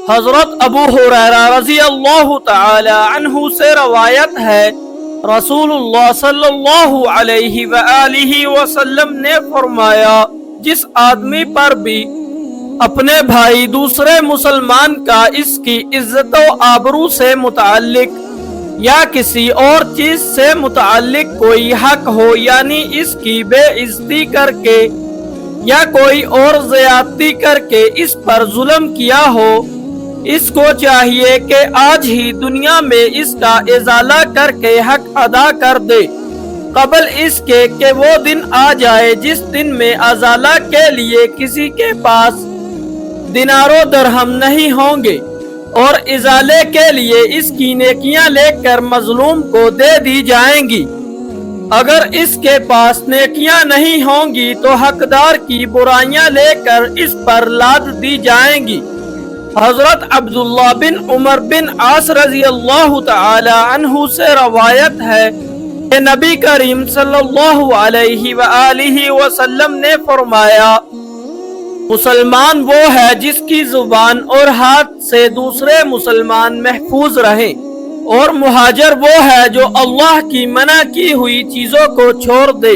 حضرت ابو ہریرہ رضی اللہ تعالی عنہ سے روایت ہے، رسول اللہ صلی اللہ علیہ وآلہ وسلم نے فرمایا، جس آدمی پر بھی اپنے بھائی دوسرے مسلمان کا اس کی عزت و آبرو سے متعلق یا کسی اور چیز سے متعلق کوئی حق ہو، یعنی اس کی بے عزتی کر کے یا کوئی اور زیادتی کر کے اس پر ظلم کیا ہو، اس کو چاہیے کہ آج ہی دنیا میں اس کا ازالہ کر کے حق ادا کر دے، قبل اس کے کہ وہ دن آ جائے جس دن میں ازالہ کے لیے کسی کے پاس دینار و درہم نہیں ہوں گے، اور ازالے کے لیے اس کی نیکیاں لے کر مظلوم کو دے دی جائیں گی۔ اگر اس کے پاس نیکیاں نہیں ہوں گی تو حقدار کی برائیاں لے کر اس پر لاد دی جائیں گی۔ حضرت عبداللہ بن عمر بن عاص رضی اللہ تعالی عنہ سے روایت ہے کہ نبی کریم صلی اللہ علیہ وآلہ وسلم نے فرمایا، مسلمان وہ ہے جس کی زبان اور ہاتھ سے دوسرے مسلمان محفوظ رہیں، اور مہاجر وہ ہے جو اللہ کی منع کی ہوئی چیزوں کو چھوڑ دے۔